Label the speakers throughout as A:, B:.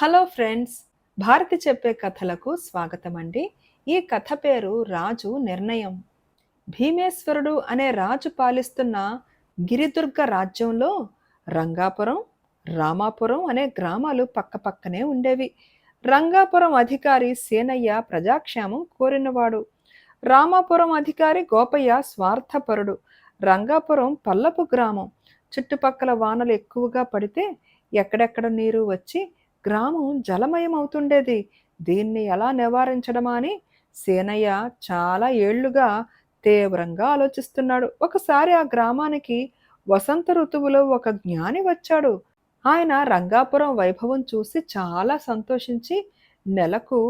A: Hello friends, Bharati చెప్పే కథలకు స్వాగతం అండి. ఈ కథ పేరు రాజు నిర్ణయం. భీమేశ్వరుడు అనే రాజు పాలిస్తున్న గిరిదుర్గ రాజ్యంలో రంగాపురం, రామాపురం అనే గ్రామాలు పక్కపక్కనే ఉండేవి. రంగాపురం అధికారి సేనయ్య ప్రజాక్షేమం కోరినవాడు. రామాపురం అధికారి గోపయ్య స్వార్థపరుడు. రంగాపురం పల్లపు గ్రామం. చుట్టుపక్కల వానలు ఎక్కువగా పడితే ఎక్కడెక్కడ నీరు వచ్చి గ్రామం జలమయం అవుతుండేది. దీన్ని ఎలా నివారించడమా అని సేనయ్య చాలా ఏళ్లుగా తీవ్రంగా ఆలోచిస్తున్నాడు. ఒకసారి ఆ గ్రామానికి వసంత ఋతువులో ఒక జ్ఞాని వచ్చాడు. ఆయన రంగాపురం వైభవం చూసి చాలా సంతోషించి, నెలకు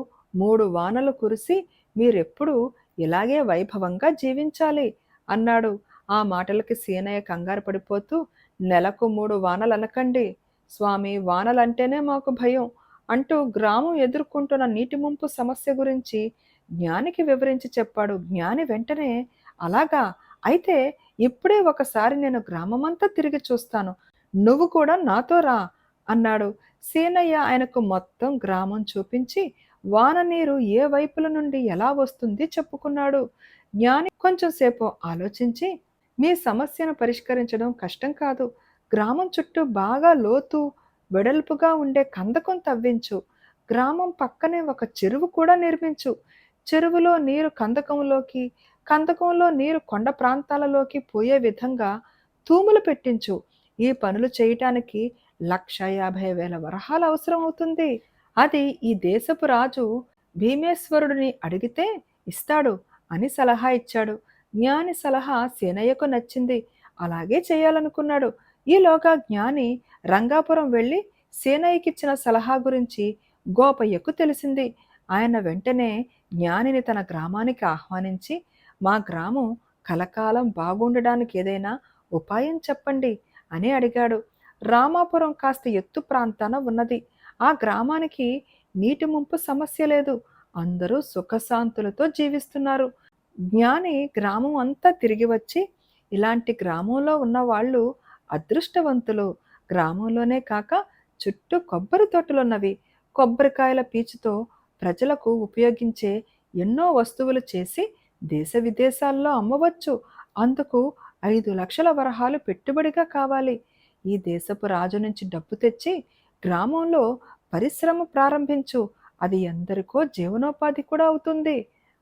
A: 3 వానలు కురిసి మీరెప్పుడు ఇలాగే వైభవంగా జీవించాలి అన్నాడు. ఆ మాటలకి సీనయ్య కంగారు పడిపోతూ, నెలకు 3 వానలు అనకండి స్వామి, వానలంటేనే మాకు భయం అంటూ గ్రామం ఎదుర్కొంటున్న నీటి ముంపు సమస్య గురించి జ్ఞానికి వివరించి చెప్పాడు. జ్ఞాని వెంటనే, అలాగా, అయితే ఇప్పుడే ఒకసారి నేను గ్రామమంతా తిరిగి చూస్తాను, నువ్వు కూడా నాతో రా అన్నాడు. సీనయ్య ఆయనకు మొత్తం గ్రామం చూపించి వాన నీరు ఏ వైపుల నుండి ఎలా వస్తుంది చెప్పుకున్నాడు. జ్ఞాని కొంచెం సేపు ఆలోచించి, మీ సమస్యను పరిష్కరించడం కష్టం కాదు, గ్రామం చుట్టూ బాగా లోతు వెడల్పుగా ఉండే కందకం తవ్వించు, గ్రామం పక్కనే ఒక చెరువు కూడా నిర్మించు, చెరువులో నీరు కందకంలోకి, కందకంలో నీరు కొండ ప్రాంతాలలోకి పోయే విధంగా తూములు పెట్టించు. ఈ పనులు చేయటానికి 1,50,000 వరహాలు అవసరం అవుతుంది. అది ఈ దేశపు రాజు భీమేశ్వరుడిని అడిగితే ఇస్తాడు అని సలహా ఇచ్చాడు. జ్ఞాని సలహా సేనయ్యకు నచ్చింది. అలాగే చేయాలనుకున్నాడు. ఈలోగా జ్ఞాని రంగాపురం వెళ్ళి సేనయ్యకిచ్చిన సలహా గురించి గోపయ్యకు తెలిసింది. ఆయన వెంటనే జ్ఞానిని తన గ్రామానికి ఆహ్వానించి, మా గ్రామం కలకాలం బాగుండడానికి ఏదైనా ఉపాయం చెప్పండి అని అడిగాడు. రామాపురం కాస్త ఎత్తు ప్రాంతాన ఉన్నది. ఆ గ్రామానికి నీటి ముంపు సమస్య లేదు. అందరూ సుఖశాంతులతో జీవిస్తున్నారు. జ్ఞాని గ్రామం అంతా తిరిగి వచ్చి, ఇలాంటి గ్రామంలో ఉన్న వాళ్ళు అదృష్టవంతులు. గ్రామంలోనే కాక చుట్టూ కొబ్బరి తోటలున్నవి. కొబ్బరికాయల పీచుతో ప్రజలకు ఉపయోగించే ఎన్నో వస్తువులు చేసి దేశ విదేశాల్లో అమ్మవచ్చు. అందుకు 5,00,000 వరహాలు పెట్టుబడిగా కావాలి. ఈ దేశపు రాజు నుంచి డబ్బు తెచ్చి గ్రామంలో పరిశ్రమ ప్రారంభించు, అది ఎందరికో జీవనోపాధి కూడా అవుతుంది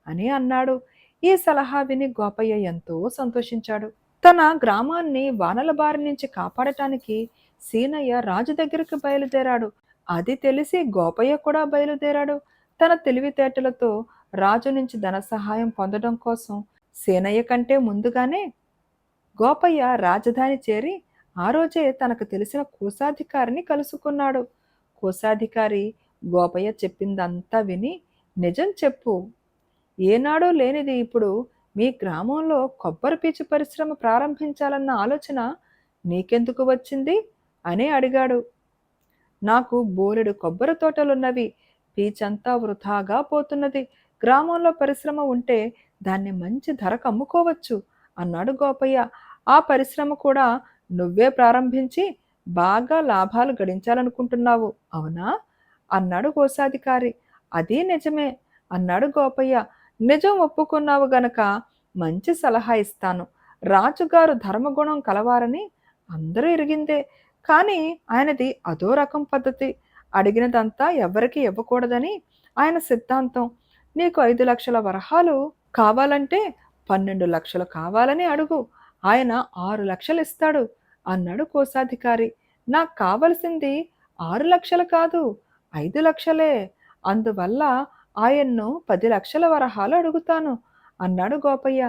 A: అని అన్నాడు. ఈ సలహా విని గోపయ్య ఎంతో సంతోషించాడు. తన గ్రామాన్ని వానల బారి నుంచి కాపాడటానికి సీనయ్య రాజు దగ్గరికి బయలుదేరాడు. అది తెలిసి గోపయ్య కూడా బయలుదేరాడు. తన తెలివితేటలతో రాజు నుంచి ధన సహాయం పొందడం కోసం సీనయ్య కంటే ముందుగానే గోపయ్య రాజధాని చేరి ఆ రోజే తనకు తెలిసిన కోశాధికారిని కలుసుకున్నాడు. కోశాధికారి గోపయ్య చెప్పిందంతా విని, నిజం చెప్పు, ఏనాడో లేనిది ఇప్పుడు మీ గ్రామంలో కొబ్బరి పీచు పరిశ్రమ ప్రారంభించాలన్న ఆలోచన నీకెందుకు వచ్చింది అని అడిగాడు. నాకు బోలెడు కొబ్బరి తోటలున్నవి, పీచంతా వృధాగా పోతున్నది, గ్రామంలో పరిశ్రమ ఉంటే దాన్ని మంచి ధరకు అమ్ముకోవచ్చు అన్నాడు గోపయ్య. ఆ పరిశ్రమ కూడా నువ్వే ప్రారంభించి బాగా లాభాలు గడించాలనుకుంటున్నావు, అవునా అన్నాడు కోశాధికారి. అది నిజమే అన్నాడు గోపయ్య. నిజం ఒప్పుకున్నావు గనక మంచి సలహా ఇస్తాను. రాజుగారు ధర్మగుణం కలవారని అందరూ ఎరిగిందే, కానీ ఆయనది అదో రకం పద్ధతి. అడిగినదంతా ఎవరికి ఇవ్వకూడదని ఆయన సిద్ధాంతం. నీకు 5,00,000 వరహాలు కావాలంటే 12,00,000 కావాలని అడుగు, ఆయన 6,00,000 ఇస్తాడు అన్నాడు కోశాధికారి. నాకు కావలసింది 6,00,000 కాదు, 5,00,000. అందువల్ల ఆయన్ను 10,00,000 వరహాలు అడుగుతాను అన్నాడు గోపయ్య.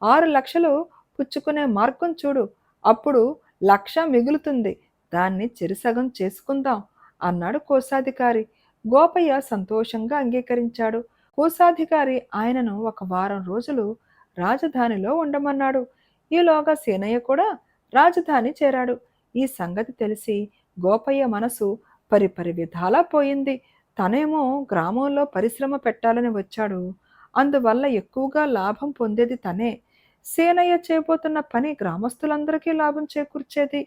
A: 6,00,000 పుచ్చుకునే మార్గం చూడు, అప్పుడు 1,00,000 మిగులుతుంది, దాన్ని చెరిసగం చేసుకుందాం అన్నాడు కోశాధికారి. గోపయ్య సంతోషంగా అంగీకరించాడు. కోశాధికారి ఆయనను ఒక వారం రోజులు రాజధానిలో ఉండమన్నాడు. ఈలోగా సేనయ్య కూడా రాజధాని చేరాడు. ఈ సంగతి తెలిసి గోపయ్య మనసు పరిపరి విధాలా పోయింది. తనేమో గ్రామంలో పరిశ్రమ పెట్టాలని వచ్చాడు, అందువల్ల ఎక్కువగా లాభం పొందేది తనే. సేనయ్య చేయబోతున్న పని గ్రామస్తులందరికీ లాభం చేకూర్చేది.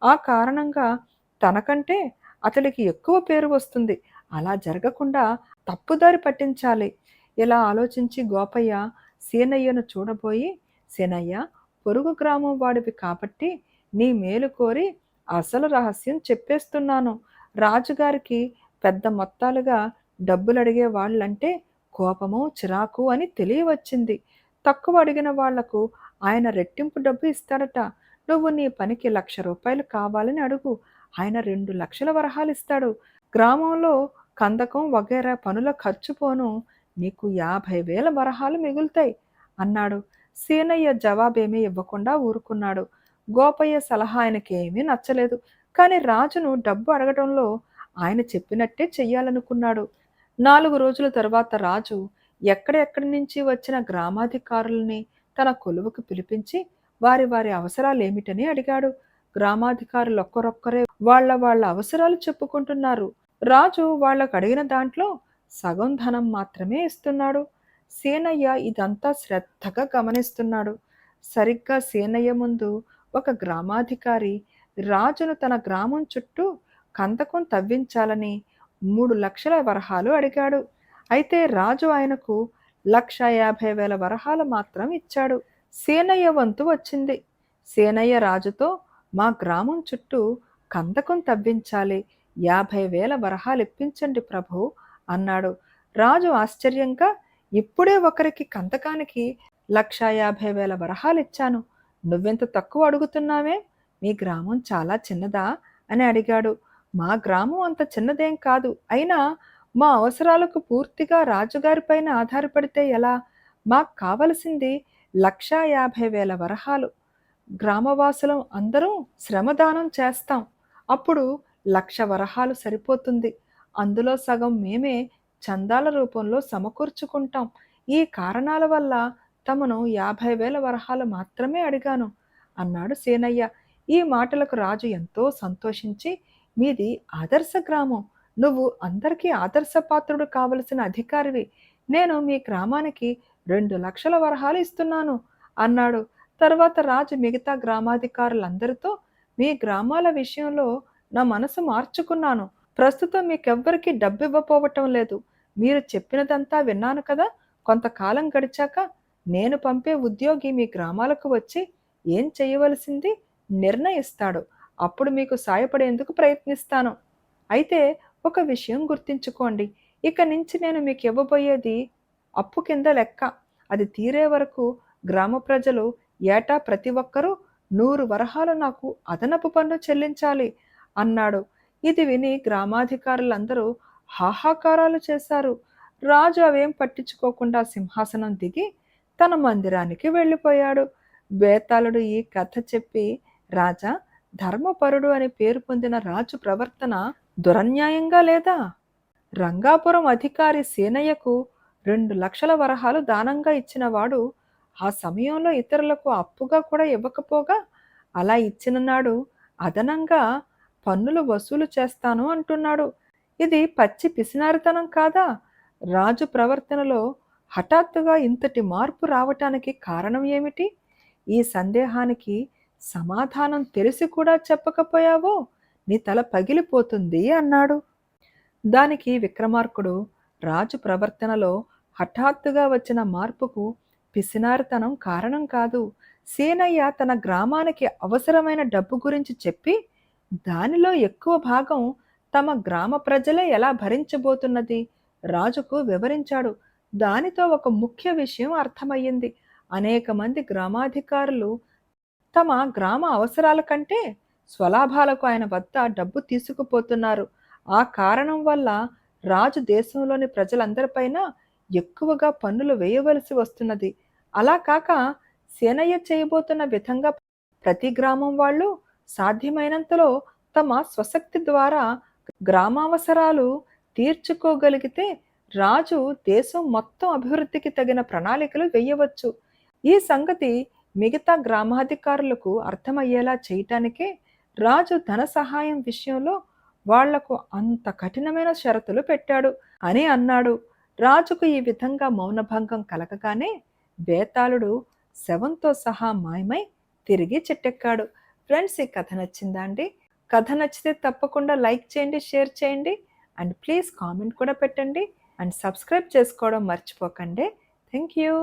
A: ఆ కారణంగా తనకంటే అతడికి ఎక్కువ పేరు వస్తుంది. అలా జరగకుండా తప్పుదారి పట్టించాలి. ఇలా ఆలోచించి గోపయ్య సీనయ్యను చూడబోయి, సీనయ్య, పొరుగు గ్రామం వాడివి కాబట్టి నీ మేలు కోరి అసలు రహస్యం చెప్పేస్తున్నాను. రాజుగారికి పెద్ద మొత్తాలుగా డబ్బులడిగే వాళ్ళంటే కోపము, చిరాకు అని తెలియవచ్చింది. తక్కువ అడిగిన వాళ్లకు ఆయన రెట్టింపు డబ్బు ఇస్తాడట. నువ్వు నీ పనికి ₹1,00,000 కావాలని అడుగు. ఆయన 2,00,000 వరహాలిస్తాడు. గ్రామంలో కందకం వగైరా పనుల ఖర్చు పోను నీకు 50,000 వరహాలు మిగులుతాయి అన్నాడు. సీనయ్య జవాబేమీ ఇవ్వకుండా ఊరుకున్నాడు. గోపయ్య సలహా ఆయనకేమీ నచ్చలేదు. కానీ రాజును డబ్బు అడగటంలో ఆయన చెప్పినట్టే చెయ్యాలనుకున్నాడు. 4 రోజుల తరువాత రాజు ఎక్కడెక్కడి నుంచి వచ్చిన గ్రామాధికారుల్ని తన కొలువుకు పిలిపించి వారి వారి అవసరాలేమిటని అడిగాడు. గ్రామాధికారులొక్కరొక్కరే వాళ్ళ అవసరాలు చెప్పుకుంటున్నారు. రాజు వాళ్ళకు అడిగిన దాంట్లో సగం ధనం మాత్రమే ఇస్తున్నాడు. సీనయ్య ఇదంతా శ్రద్ధగా గమనిస్తున్నాడు. సరిగ్గా సీనయ్య ముందు ఒక గ్రామాధికారి రాజును తన గ్రామం చుట్టూ కందకం తవ్వించాలని 3,00,000 వరహాలు అడిగాడు. అయితే రాజు ఆయనకు 1,50,000 వరహాలు మాత్రం ఇచ్చాడు. సీనయ్య వంతు వచ్చింది. సీనయ్య రాజుతో, మా గ్రామం చుట్టూ కందకం తవ్వించాలి, 50,000 వరహాలు ఇప్పించండి ప్రభు అన్నాడు. రాజు ఆశ్చర్యంగా, ఇప్పుడే ఒకరికి కందకానికి 1,50,000 వరహాలు ఇచ్చాను, నువ్వెంత తక్కువ అడుగుతున్నావే? మీ గ్రామం చాలా చిన్నదా అని అడిగాడు. మా గ్రామం అంత చిన్నదేం కాదు, అయినా మా అవసరాలకు పూర్తిగా రాజుగారిపైన ఆధారపడితే ఎలా? మాకు కావలసింది 1,50,000 వరహాలు. గ్రామవాసులం అందరం శ్రమదానం చేస్తాం. అప్పుడు 1,00,000 వరహాలు సరిపోతుంది. అందులో సగం మేమే చందాల రూపంలో సమకూర్చుకుంటాం. ఈ కారణాల వల్ల తమను 50,000 వరహాలు మాత్రమే అడిగాను అన్నాడు సీనయ్య. ఈ మాటలకు రాజు ఎంతో సంతోషించి, మీది ఆదర్శ గ్రామం, నువ్వు అందరికీ ఆదర్శపాత్రుడు కావలసిన అధికారివి. నేను మీ గ్రామానికి 2,00,000 వరహాలు ఇస్తున్నాను అన్నాడు. తర్వాత రాజు మిగతా గ్రామాధికారులందరితో, మీ గ్రామాల విషయంలో నా మనసు మార్చుకున్నాను. ప్రస్తుతం మీకెవ్వరికీ డబ్బు ఇవ్వపోవటం లేదు. మీరు చెప్పినదంతా విన్నాను కదా. కొంతకాలం గడిచాక నేను పంపే ఉద్యోగి మీ గ్రామాలకు వచ్చి ఏం చేయవలసింది నిర్ణయిస్తాడు. అప్పుడు మీకు సాయపడేందుకు ప్రయత్నిస్తాను. అయితే ఒక విషయం గుర్తుంచుకోండి, ఇక నుంచి నేను మీకు ఇవ్వబోయేది అప్పు కింద లెక్క. అది తీరే వరకు గ్రామ ప్రజలు ఏటా ప్రతి ఒక్కరూ 100 వరహాలు నాకు అదనపు పన్ను చెల్లించాలి అన్నాడు. ఇది విని గ్రామాధికారులందరూ హాహాకారాలు చేశారు. రాజు అవేం పట్టించుకోకుండా సింహాసనం దిగి తన మందిరానికి వెళ్ళిపోయాడు. బేతాళుడు ఈ కథ చెప్పి, రాజా, ధర్మపరుడు అని పేరు పొందిన రాజు ప్రవర్తన దురన్యాయంగా లేదా? రంగాపురం అధికారి సీనయ్యకు 2,00,000 వరహాలు దానంగా ఇచ్చినవాడు ఆ సమయంలో ఇతరులకు అప్పుగా కూడా ఇవ్వకపోగా, అలా ఇచ్చిన నాడు అదనంగా పన్నులు వసూలు చేస్తాను అంటున్నాడు. ఇది పచ్చి పిసినారితనం కాదా? రాజు ప్రవర్తనలో హఠాత్తుగా ఇంతటి మార్పు రావటానికి కారణం ఏమిటి? ఈ సందేహానికి సమాధానం తెలిసి కూడా చెప్పకపోయావో నీ తల పగిలిపోతుంది అన్నాడు. దానికి విక్రమార్కుడు, రాజు ప్రవర్తనలో హఠాత్తుగా వచ్చిన మార్పుకు పిసినారితనం కారణం కాదు. సీనయ్య తన గ్రామానికి అవసరమైన డబ్బు గురించి చెప్పి, దానిలో ఎక్కువ భాగం తమ గ్రామ ప్రజలే ఎలా భరించబోతున్నది రాజుకు వివరించాడు. దానితో ఒక ముఖ్య విషయం అర్థమయ్యింది. అనేక మంది గ్రామాధికారులు తమ గ్రామ అవసరాల కంటే స్వలాభాలకు ఆయన వద్ద డబ్బు తీసుకుపోతున్నారు. ఆ కారణం వల్ల రాజు దేశంలోని ప్రజలందరిపైన ఎక్కువగా పన్నులు వేయవలసి వస్తున్నది. అలా కాక సేనయ్య చేయబోతున్న విధంగా ప్రతి గ్రామం వాళ్ళు సాధ్యమైనంతలో తమ స్వశక్తి ద్వారా గ్రామావసరాలు తీర్చుకోగలిగితే రాజు దేశం మొత్తం అభివృద్ధికి తగిన ప్రణాళికలు వేయవచ్చు. ఈ సంగతి మిగతా గ్రామాధికారులకు అర్థమయ్యేలా చేయటానికే రాజు ధన సహాయం విషయంలో వాళ్లకు అంత కఠినమైన షరతులు పెట్టాడు అని అన్నాడు. రాజుకు ఈ విధంగా మౌనభంగం కలగగానే బేతాళుడు శవంతో సహా మాయమై తిరిగి చెట్టెక్కాడు. ఫ్రెండ్స్, ఈ కథ నచ్చిందా అండి? కథ నచ్చితే తప్పకుండా లైక్ చేయండి, షేర్ చేయండి. అండ్ ప్లీజ్ కామెంట్ కూడా పెట్టండి. అండ్ సబ్స్క్రైబ్ చేసుకోవడం మర్చిపోకండి. Thank you.